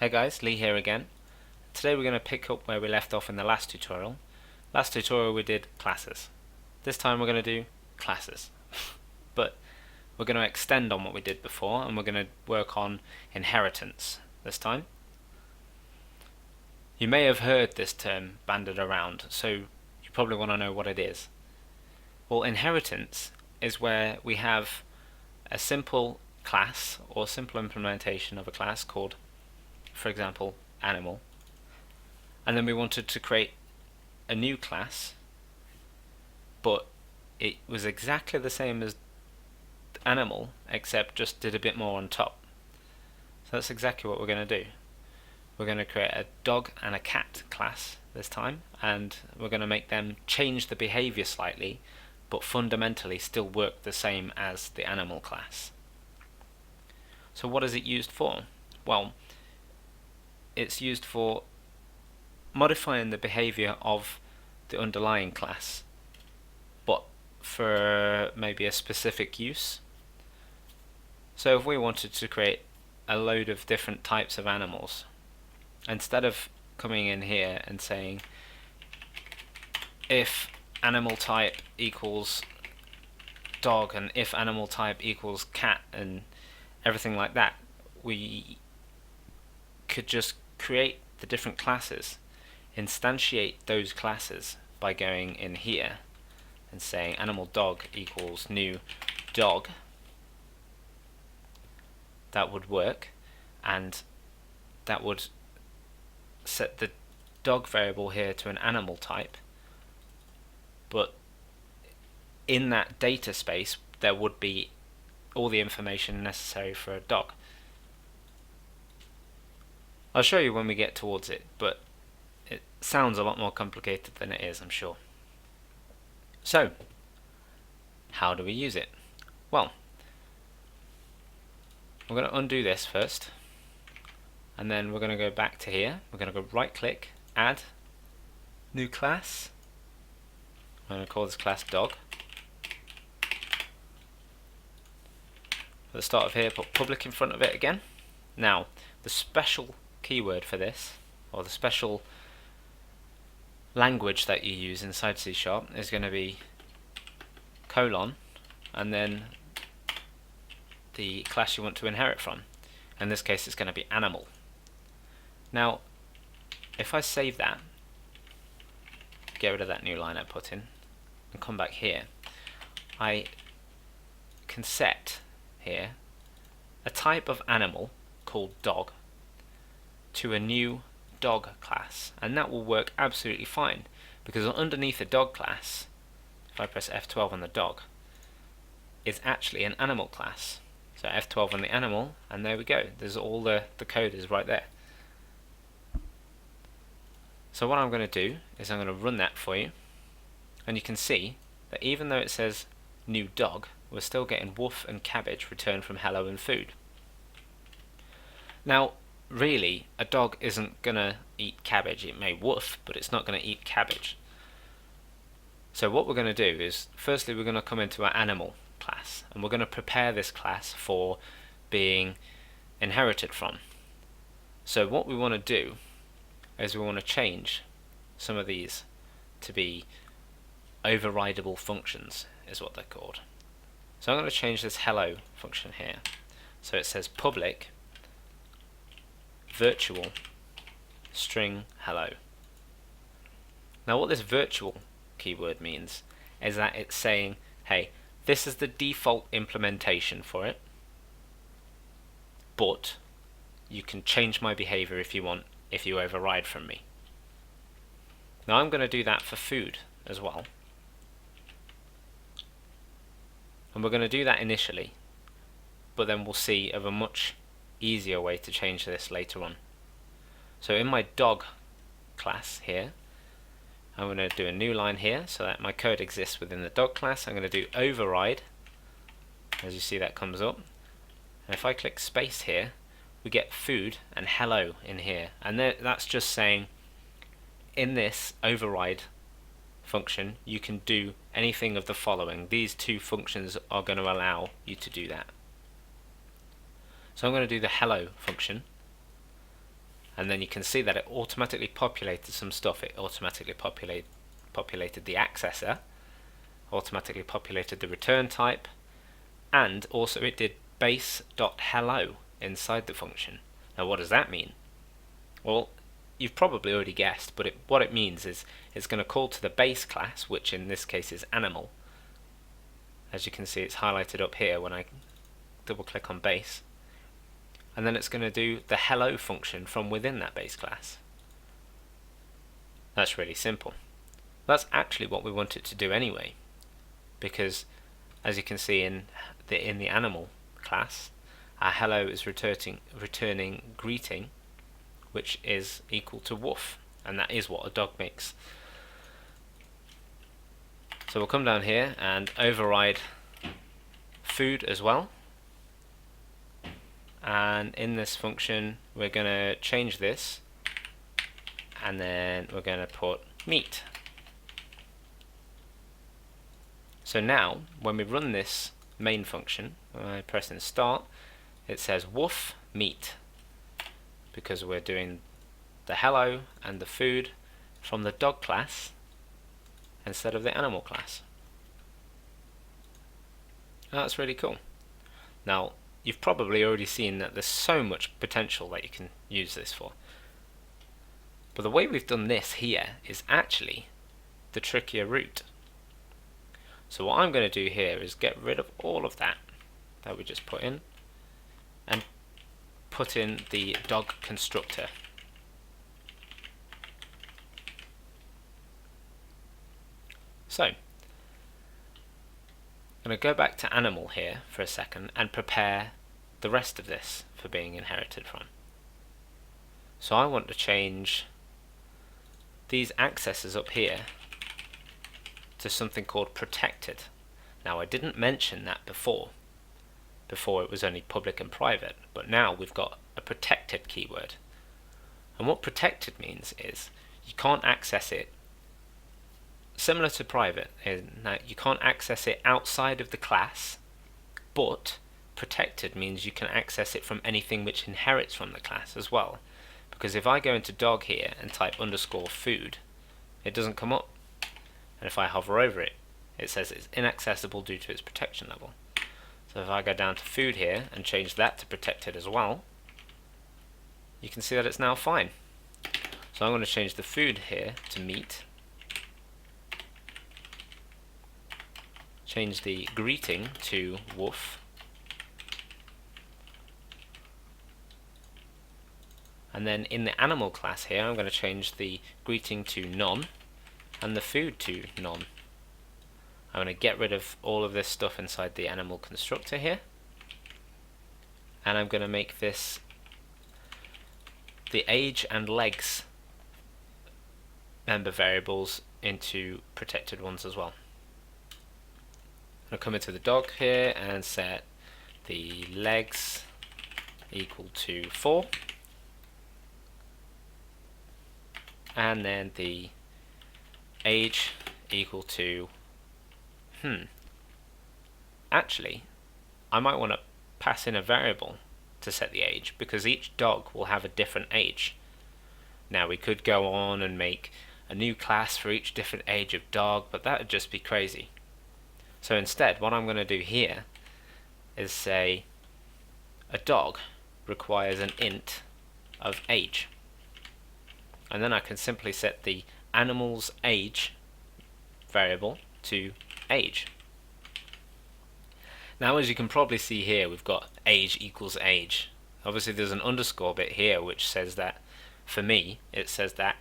Hey guys, Lee here again. Today we're going to pick up where we left off in the last tutorial. Last tutorial we did classes. This time we're going to do classes. But we're going to extend on what we did before and we're going to work on inheritance this time. You may have heard this term banded around, so you probably want to know what it is. Well, inheritance is where we have a simple class or simple implementation of a class called, for example, animal, and then we wanted to create a new class, but it was exactly the same as animal except just did a bit more on top. So that's exactly what we're going to do. We're going to create a dog and a cat class this time, and we're going to make them change the behavior slightly but fundamentally still work the same as the animal class. So what is it used for? Well, it's used for modifying the behavior of the underlying class, but for maybe a specific use. So if we wanted to create a load of different types of animals, instead of coming in here and saying if animal type equals dog and if animal type equals cat and everything like that, we could just create the different classes, instantiate those classes by going in here and saying animal dog equals new dog. That would work, and that would set the dog variable here to an animal type, but in that data space there would be all the information necessary for a dog. I'll show you when we get towards it, but it sounds a lot more complicated than it is, I'm sure. So, how do we use it? Well, we're going to undo this first, and then we're going to go back to here. We're going to go right click, add, new class. I'm going to call this class dog. At the start of here, put public in front of it again. Now, the special keyword for this, or the special language that you use inside C# is going to be colon and then the class you want to inherit from. In this case it's going to be animal. Now if I save that, get rid of that new line I put in and come back here, I can set here a type of animal called dog to a new dog class, and that will work absolutely fine because underneath the dog class, if I press F12 on the dog, is actually an animal class. So F12 on the animal, and there we go, there's all the code is right there. So what I'm going to do is I'm going to run that for you, and you can see that even though it says new dog, we're still getting woof and cabbage returned from hello and food. Now really, a dog isn't gonna eat cabbage. It may woof, but it's not gonna eat cabbage. So what we're gonna do is, firstly we're gonna come into our animal class, and we're gonna prepare this class for being inherited from. So what we want to do is we want to change some of these to be overridable functions, is what they're called. So I'm going to change this hello function here. So it says public virtual string hello. Now what this virtual keyword means is that it's saying, hey, this is the default implementation for it, but you can change my behavior if you want, if you override from me. Now I'm going to do that for food as well, and we're going to do that initially, but then we'll see of a much easier way to change this later on. So in my dog class here, I'm going to do a new line here so that my code exists within the dog class. I'm going to do override, as you see that comes up, and if I click space here we get food and hello in here, and that's just saying in this override function you can do anything of the following. These two functions are going to allow you to do that. So I'm going to do the hello function, and then you can see that it automatically populated some stuff. It automatically populated the accessor, automatically populated the return type, and also it did base.hello inside the function. Now what does that mean? Well, you've probably already guessed, but what it means is it's going to call to the base class, which in this case is animal. As you can see, it's highlighted up here when I double click on base, and then it's going to do the hello function from within that base class. That's really simple. That's actually what we want it to do anyway, because as you can see in the animal class, our hello is returning greeting, which is equal to woof, and that is what a dog makes. So we'll come down here and override food as well, and in this function we're going to change this, and then we're going to put meat. So now when we run this main function, when I press in start, it says woof meat, because we're doing the hello and the food from the dog class instead of the animal class. That's really cool. Now you've probably already seen that there's so much potential that you can use this for, but the way we've done this here is actually the trickier route. So what I'm going to do here is get rid of all of that we just put in, and put in the dog constructor. So I'm going to go back to animal here for a second and prepare the rest of this for being inherited from. So I want to change these accessors up here to something called protected. Now I didn't mention that before it was only public and private, but now we've got a protected keyword. And what protected means is you can't access it, similar to private, in that you can't access it outside of the class, but protected means you can access it from anything which inherits from the class as well. Because if I go into dog here and type _food, it doesn't come up. And if I hover over it, it says it's inaccessible due to its protection level. So if I go down to food here and change that to protected as well, you can see that it's now fine. So I'm going to change the food here to meat, change the greeting to woof, and then in the animal class here I'm going to change the greeting to none and the food to none. I'm going to get rid of all of this stuff inside the animal constructor here, and I'm going to make this the age and legs member variables into protected ones as well. I'm going to come into the dog here and set the legs equal to 4, and then the age equal to actually I might want to pass in a variable to set the age, because each dog will have a different age. Now we could go on and make a new class for each different age of dog, but that would just be crazy. So instead what I'm going to do here is say a dog requires an int of age, and then I can simply set the animal's age variable to age. Now as you can probably see here, we've got age equals age. Obviously there's an underscore bit here which says that, for me, it says that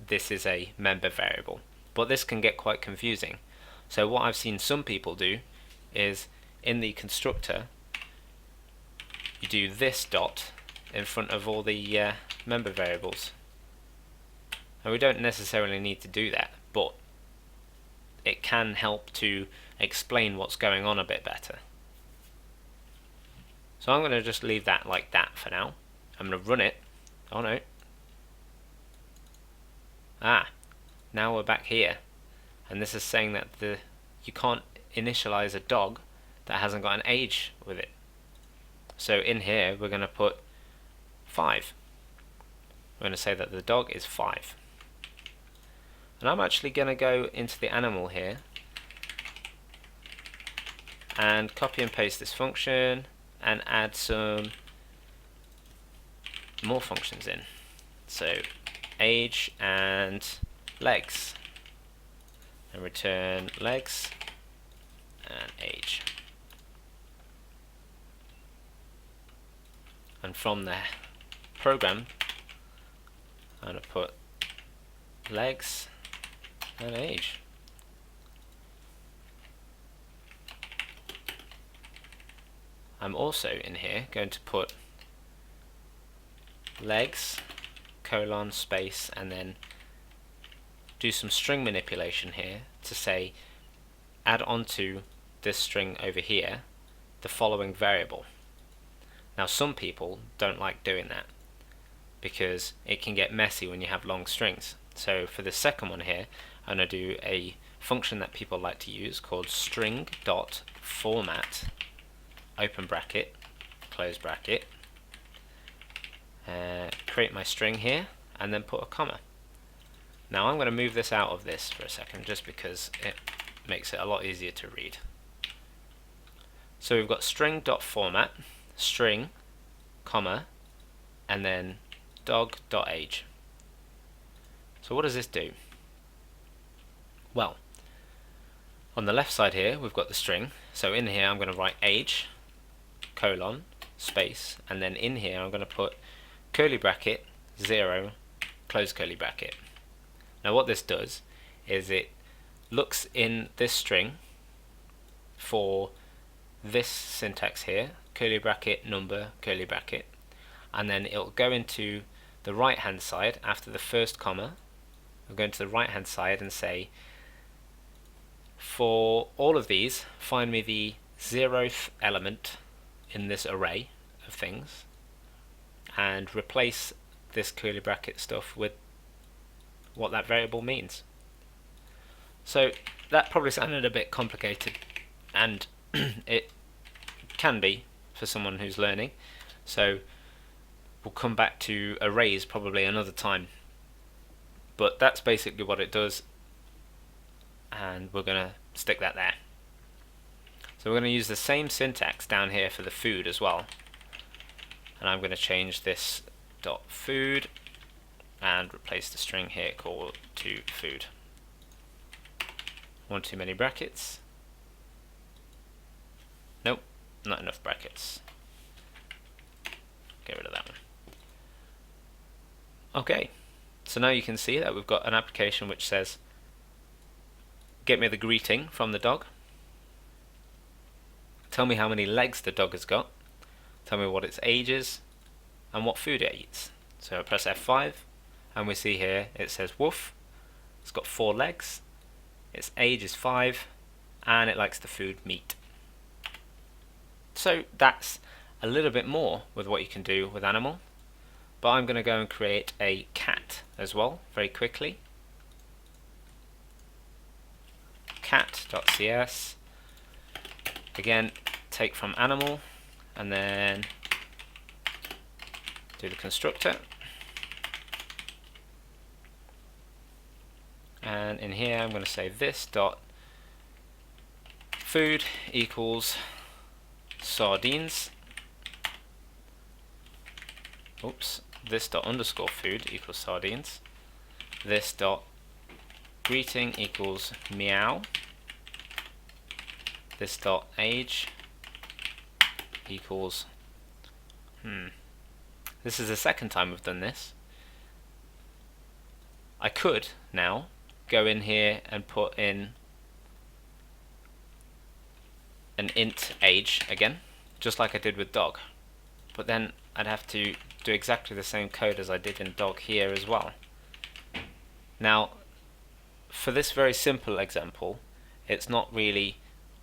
this is a member variable, but this can get quite confusing. So what I've seen some people do is in the constructor you do this dot in front of all the member variables. And we don't necessarily need to do that, but it can help to explain what's going on a bit better. So I'm going to just leave that like that for now. I'm going to run it. Oh no. Now we're back here, and this is saying that you can't initialize a dog that hasn't got an age with it. So in here we're going to put 5. we're going to say that the dog is 5. And I'm actually going to go into the animal here and copy and paste this function and add some more functions in. So age and legs, and return legs and age. And from the program, I'm going to put legs and age. I'm also in here going to put legs, colon, space, and then do some string manipulation here to say add onto this string over here the following variable. Now some people don't like doing that because it can get messy when you have long strings. So for the second one here, I'm going to do a function that people like to use called string.format, open bracket, close bracket, create my string here, and then put a comma. Now I'm going to move this out of this for a second just because it makes it a lot easier to read. So we've got string.format, string, comma, and then dog.age. So what does this do? Well, on the left side here we've got the string, so in here I'm going to write age, colon, space, and then in here I'm going to put curly bracket, 0, close curly bracket. Now what this does is it looks in this string for this syntax here, curly bracket, number, curly bracket, and then it'll go into the right hand side after the first comma. We'll go into the right hand side and say, for all of these, find me the 0th element in this array of things and replace this curly bracket stuff with what that variable means. So that probably sounded a bit complicated, and it can be for someone who's learning, so we'll come back to arrays probably another time, but that's basically what it does, and we're going to stick that there. So we're going to use the same syntax down here for the food as well, and I'm going to change this dot food and replace the string here called to food. One too many brackets. Nope, not enough brackets. Get rid of that one. Okay, so now you can see that we've got an application which says get me the greeting from the dog, tell me how many legs the dog has got, tell me what its age is, and what food it eats. So I press F5 and we see here it says woof, it's got 4 legs, its age is 5, and it likes the food meat. So that's a little bit more with what you can do with animal, but I'm going to go and create a cat as well very quickly. Cat.cs, again take from animal and then do the constructor, and in here I'm going to say this dot food equals sardines. Oops, this dot underscore food equals sardines. This dot greeting equals meow. This dot age equals this is the second time we've done this. I could now go in here and put in an int age again, just like I did with dog, but then I'd have to do exactly the same code as I did in dog here as well. Now for this very simple example, it's not really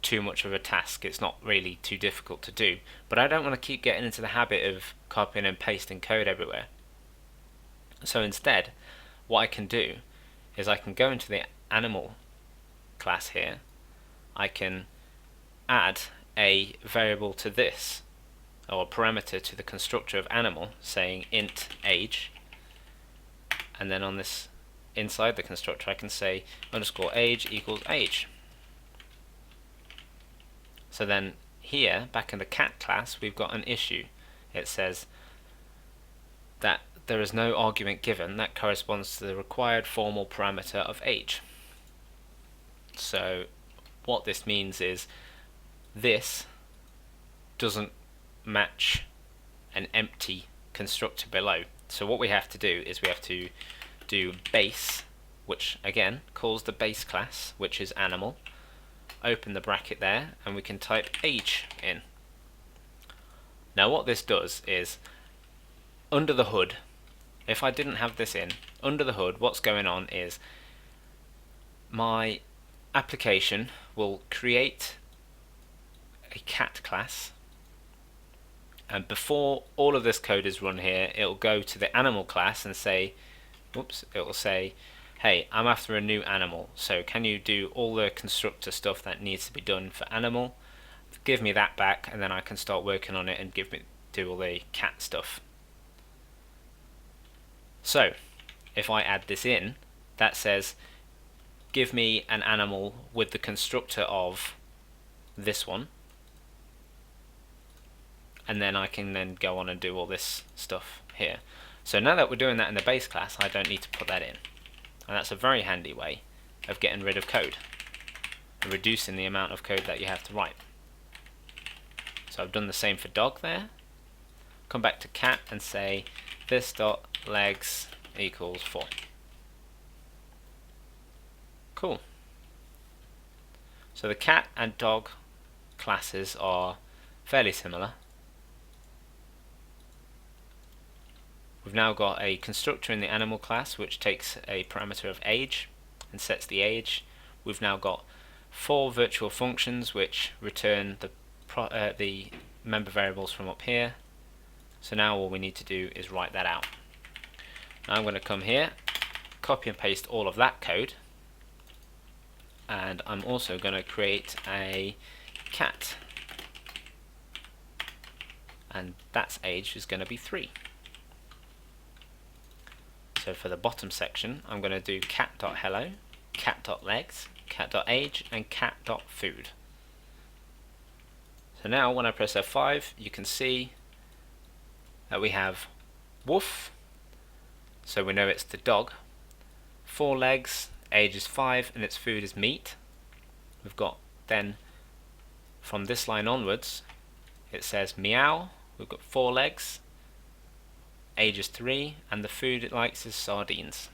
too much of a task, it's not really too difficult to do, but I don't want to keep getting into the habit of copying and pasting code everywhere. So instead, what I can do is I can go into the animal class here, I can add a variable to this, or a parameter to the constructor of animal, saying int age, and then on this inside the constructor I can say underscore age equals age. So then here, back in the cat class, we've got an issue. It says that there is no argument given that corresponds to the required formal parameter of age. So what this means is this doesn't match an empty constructor below. So what we have to do is we have to do base, which again calls the base class, which is animal, open the bracket there, and we can type age in. Now what this does is, under the hood, if I didn't have this in, under the hood what's going on is my application will create a cat class, and before all of this code is run here, it will go to the animal class and say, oops, it will say, hey, I'm after a new animal, so can you do all the constructor stuff that needs to be done for animal, give me that back, and then I can start working on it and do all the cat stuff. So if I add this in, that says give me an animal with the constructor of this one, and then I can then go on and do all this stuff here. So now that we're doing that in the base class, I don't need to put that in, and that's a very handy way of getting rid of code and reducing the amount of code that you have to write. So I've done the same for dog there. Come back to cat and say this dot legs equals 4. Cool. So the cat and dog classes are fairly similar. We've now got a constructor in the animal class which takes a parameter of age and sets the age. We've now got 4 virtual functions which return the member variables from up here. So now all we need to do is write that out. Now I'm going to come here, copy and paste all of that code, and I'm also going to create a cat, and that's age is going to be 3. So for the bottom section I'm going to do cat.hello, cat.legs, cat.age, and cat.food. So now when I press F5 you can see that we have woof, so we know it's the dog, 4 legs, age is 5, and its food is meat. We've got then from this line onwards it says meow, we've got 4 legs, age is 3, and the food it likes is sardines.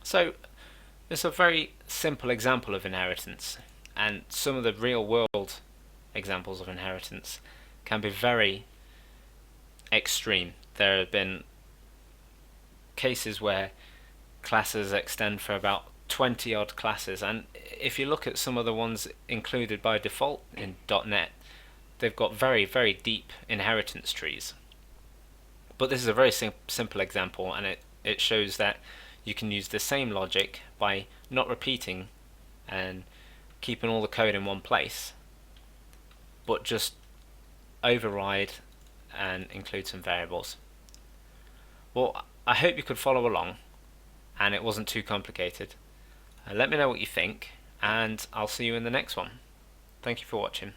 So it's a very simple example of inheritance, and some of the real world examples of inheritance can be very extreme. There have been cases where classes extend for about 20 odd classes, and if you look at some of the ones included by default in .NET, they've got very, very deep inheritance trees. But this is a very simple example, and it shows that you can use the same logic by not repeating and keeping all the code in one place, but just override and include some variables. Well, I hope you could follow along and it wasn't too complicated. Let me know what you think, and I'll see you in the next one. Thank you for watching.